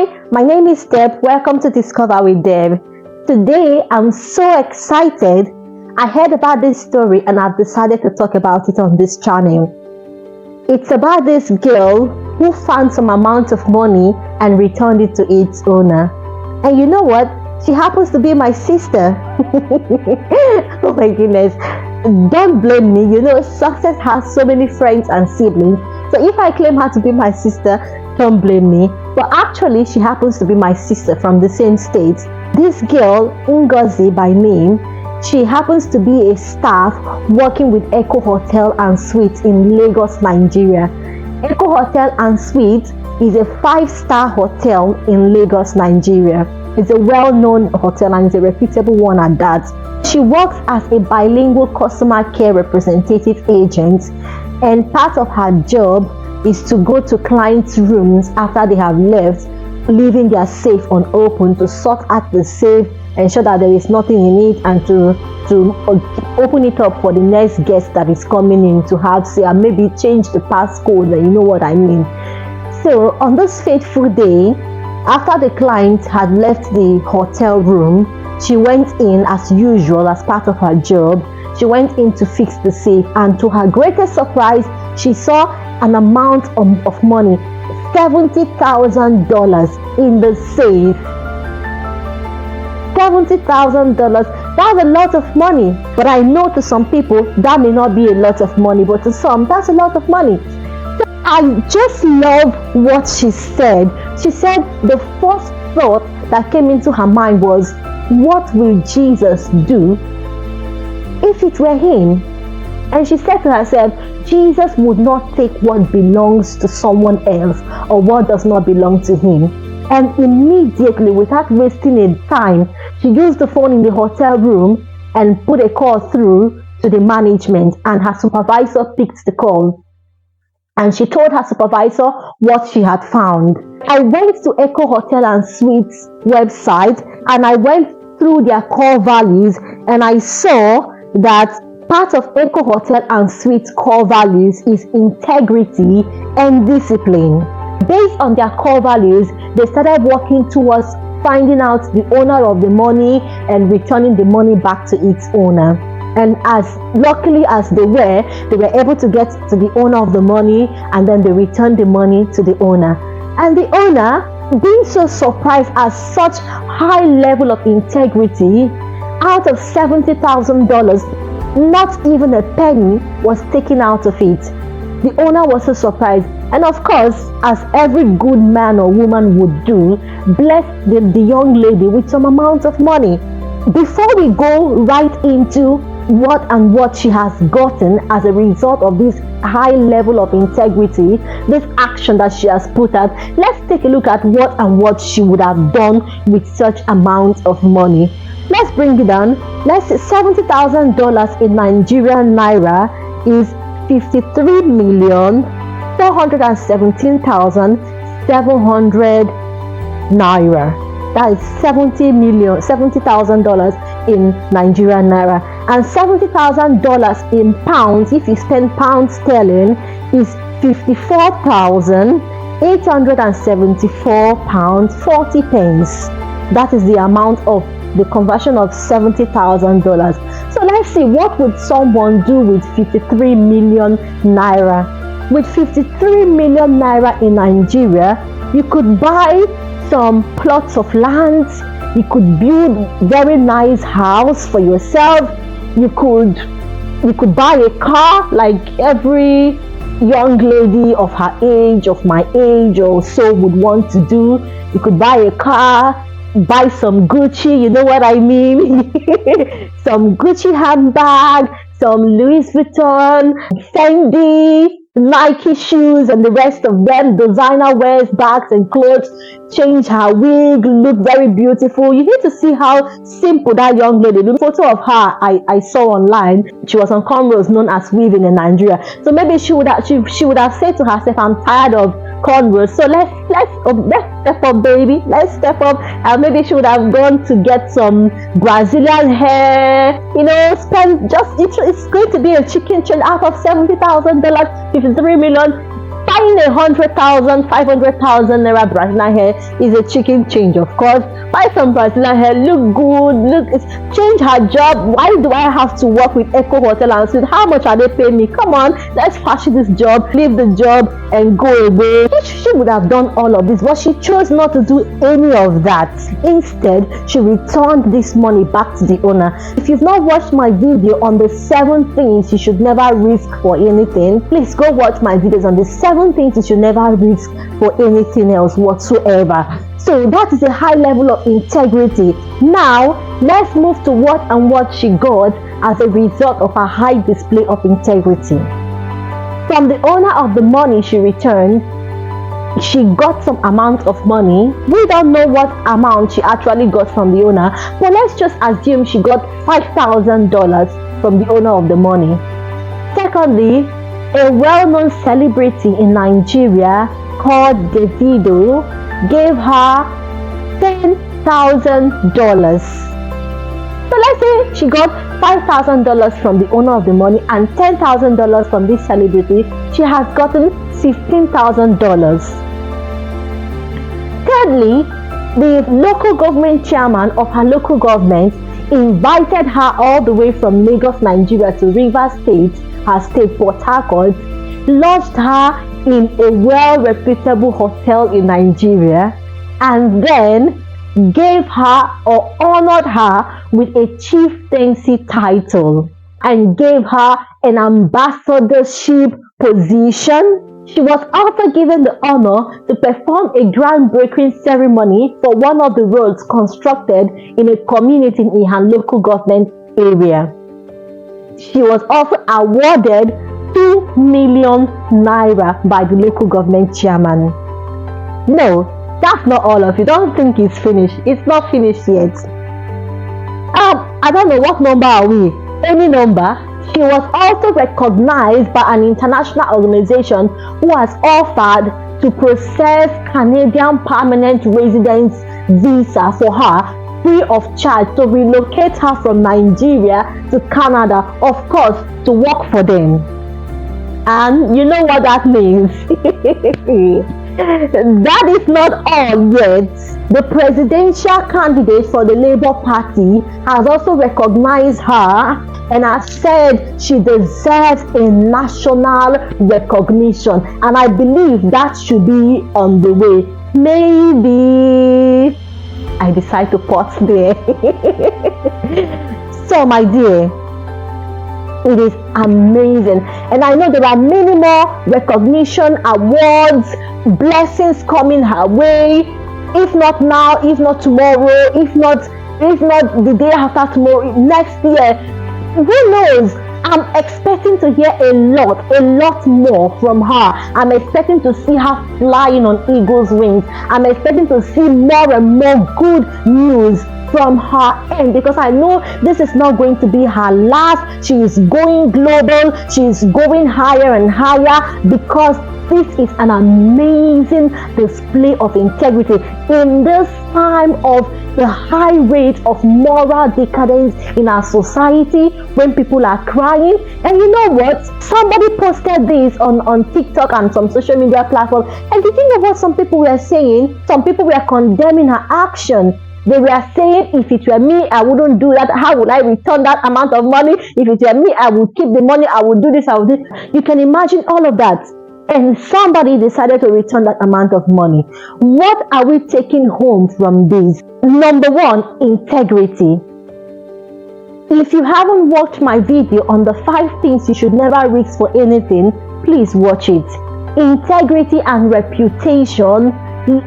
Hi, my name is Deb. Welcome to Discover with Deb. Today, I'm so excited. I heard about this story and I've decided to talk about it on this channel. It's about this girl who found some amount of money and returned it to its owner. And you know what? She happens to be my sister. Oh my goodness. Don't blame me. You know, success has so many friends and siblings. So if I claim her to be my sister, don't blame me. But actually, she happens to be my sister from the same state. This girl, Ngozi by name, she happens to be a staff working with Echo Hotel and Suites in Lagos, Nigeria. Echo Hotel and Suites is a 5-star hotel in Lagos, Nigeria. It's a well-known hotel and it's a reputable one at that. She works as a bilingual customer care representative agent, and part of her job is to go to clients' rooms after they have left, leaving their safe unopened, to sort out the safe, ensure that there is nothing in it, and to open it up for the next guest that is coming in to have say, and maybe change the passcode, and you know what I mean. So on this fateful day, after the client had left the hotel room, she went in as usual as part of her job. She went in to fix the safe, and to her greatest surprise, she saw an amount of money, $70,000 in the safe. $70,000. That's a lot of money. But I know to some people that may not be a lot of money, but to some that's a lot of money. I just love what she said. She said the first thought that came into her mind was, what will Jesus do if it were him? And she said to herself, Jesus would not take what belongs to someone else or what does not belong to him. And immediately, without wasting any time, she used the phone in the hotel room and put a call through to the management, and her supervisor picked the call. And she told her supervisor what she had found. I went to Echo Hotel and Suites website and I went through their core values, and I saw that part of Echo Hotel and Suites core values is integrity and discipline. Based on their core values, they started working towards finding out the owner of the money and returning the money back to its owner. And as luckily as they were able to get to the owner of the money, and then they returned the money to the owner. And the owner, being so surprised at such high level of integrity, out of $70,000, not even a penny was taken out of it. The owner was so surprised, and of course, as every good man or woman would do, blessed the young lady with some amount of money. Before we go right into what she has gotten as a result of this high level of integrity, this action that she has put out, let's take a look at what she would have done with such amount of money. Let's bring it down. Let's say $70,000 in Nigerian naira is 53,417,700 naira. That is $70,000 in Nigerian naira. And $70,000 in pounds, if you spend pounds sterling, is 54,874 pounds 40 pence. That is the amount of the conversion of $70,000. So let's see, what would someone do with 53 million naira? With 53 million naira in Nigeria, you could buy some plots of land, you could build very nice house for yourself, you could buy a car like every young lady of her age, of my age or so would want to do. You could buy a car, buy some Gucci, you know what I mean? Some Gucci handbag, some Louis Vuitton, Fendi, Nike shoes, and the rest of them, designer wears bags and clothes, change her wig, look very beautiful. You need to see how simple that young lady. The photo of her I saw online, she was on cornrows known as weaving in Nigeria. So maybe she would have said to herself, I'm tired of cornrows, so let's step up, baby, let's step up. And maybe she would have gone to get some Brazilian hair, you know, spend just, it's going to be a chicken change. Out of $70,000, 53 million, Buying 100,000, 500,000 naira Brazilian hair is a chicken change, of course. Buy some Brazilian hair, look good, change her job. Why do I have to work with Echo Hotel and Suite? How much are they paying me? Come on, let's fashion this job, leave the job and go away. She would have done all of this, but she chose not to do any of that. Instead, she returned this money back to the owner. If you've not watched my video on the 7 things you should never risk for anything, please go watch my videos on the 7 things you should never risk for anything else whatsoever. So that is a high level of integrity. Now, let's move to what she got as a result of a high display of integrity. From the owner of the money she returned, she got some amount of money. We don't know what amount she actually got from the owner, but let's just assume she got $5,000 from the owner of the money. Secondly, a well-known celebrity in Nigeria called Davido gave her $10,000. So let's say she got $5,000 from the owner of the money and $10,000 from this celebrity. She has gotten $15,000. Thirdly, the local government chairman of her local government invited her all the way from Lagos, Nigeria to Rivers State, her state, Port Harcourt, lodged her in a well-reputable hotel in Nigeria, and then gave her or honored her with a chieftaincy title and gave her an ambassadorship position. She was also given the honor to perform a groundbreaking ceremony for one of the roads constructed in a community in her local government area. She was also awarded 2 million naira by the local government chairman. No, that's not all of it. Don't think it's finished. It's not finished yet. I don't know, what number are we? Any number? She was also recognized by an international organization who has offered to process Canadian permanent residence visa for her free of charge to relocate her from Nigeria to Canada, of course, to work for them. And you know what that means. That is not all yet. The presidential candidate for the Labour Party has also recognized her and has said she deserves a national recognition, and I believe that should be on the way. Maybe I decide to pause there. So my dear, it is amazing, and I know there are many more recognition, awards, blessings coming her way. If not now, if not tomorrow, if not the day after tomorrow, next year, who knows? I'm expecting to hear a lot more from her. I'm expecting to see her flying on eagle's wings. I'm expecting to see more and more good news from her end, because I know this is not going to be her last. She is going global. She is going higher and higher, because this is an amazing display of integrity in this time of the high rate of moral decadence in our society, when people are crying. And you know what? Somebody posted this on TikTok and some social media platforms, and did you know what some people were saying? Some people were condemning her action. They were saying, if it were me, I wouldn't do that. How would I return that amount of money? If it were me, I would keep the money. I would do this. I would do this. You can imagine all of that. And somebody decided to return that amount of money. What are we taking home from this? Number one, integrity. If you haven't watched my video on the 5 things you should never risk for anything, please watch it. Integrity and reputation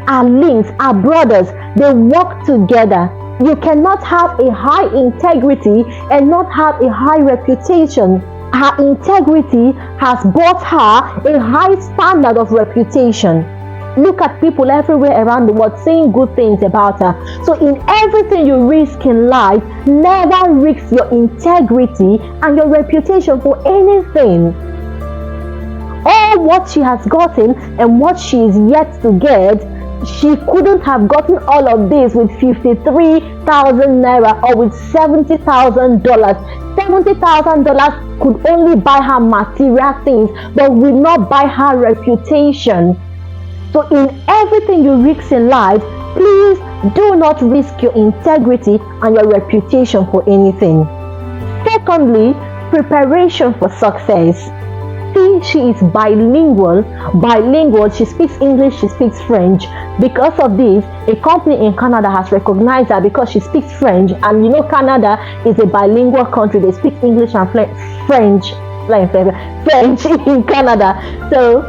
are links, are brothers. They work together. You cannot have a high integrity and not have a high reputation. Her integrity has brought her a high standard of reputation. Look at people everywhere around the world saying good things about her. So in everything you risk in life, never risk your integrity and your reputation for anything. All what she has gotten and what she is yet to get, she couldn't have gotten all of this with 53,000 naira or with $70,000. $70,000 could only buy her material things, but will not buy her reputation. So in everything you risk in life, please do not risk your integrity and your reputation for anything. Secondly, preparation for success. See, she is bilingual. She speaks English, she speaks French. Because of this, a company in Canada has recognized her because she speaks French, and you know Canada is a bilingual country. They speak English and French in Canada. So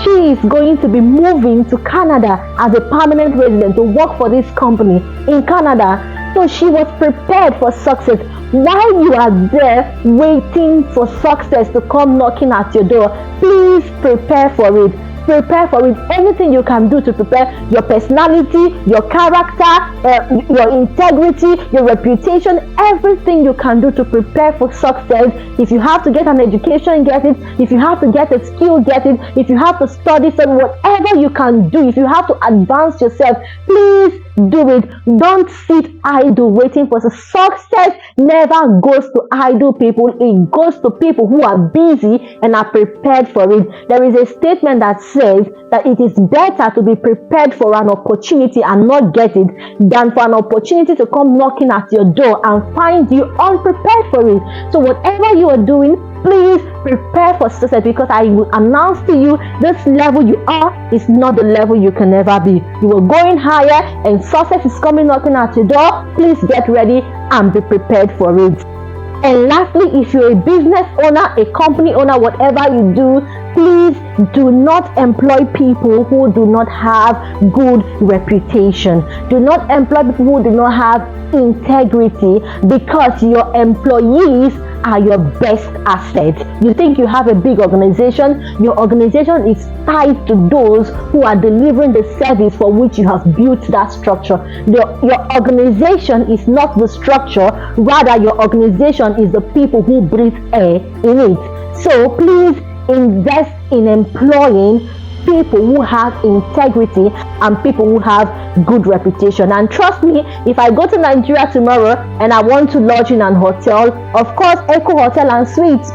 she is going to be moving to Canada as a permanent resident to work for this company in Canada. So she was prepared for success. While you are there waiting for success to come knocking at your door, please prepare for it. Prepare for it. Anything you can do to prepare your personality, your character, your integrity, your reputation, everything you can do to prepare for success. If you have to get an education, get it. If you have to get a skill, get it. If you have to study, so whatever you can do, if you have to advance yourself, please do it. Don't sit idle waiting for success. Never goes to idle people. It goes to people who are busy and are prepared for it. There is a statement that says that it is better to be prepared for an opportunity and not get it than for an opportunity to come knocking at your door and find you unprepared for it. So whatever you are doing, please prepare for success, because I will announce to you, this level you are is not the level you can ever be. You are going higher and success is coming knocking at your door. Please get ready and be prepared for it. And lastly, if you're a business owner, a company owner, whatever you do, please do not employ people who do not have good reputation. Do not employ people who do not have integrity, because your employees are your best asset. You think you have a big organization, your organization is tied to those who are delivering the service for which you have built that structure. Your organization is not the structure, rather your organization is the people who breathe air in it. So please invest in employing people who have integrity and people who have good reputation. And trust me, if I go to Nigeria tomorrow and I want to lodge in an hotel, of course Echo Hotel and Suites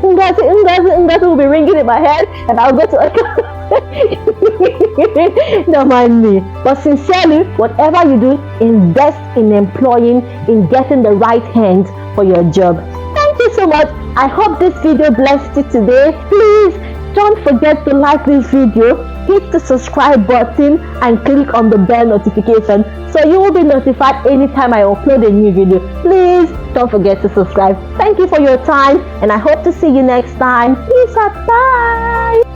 Ngozi will be ringing in my head, and I'll go to Echo. Don't mind me. But sincerely, whatever you do, invest in employing, in getting the right hands for your job. Thank you so much. I hope this video blessed you today. Please don't forget to like this video, hit the subscribe button and click on the bell notification so you will be notified anytime I upload a new video. Please don't forget to subscribe. Thank you for your time, and I hope to see you next time. Peace out. Bye.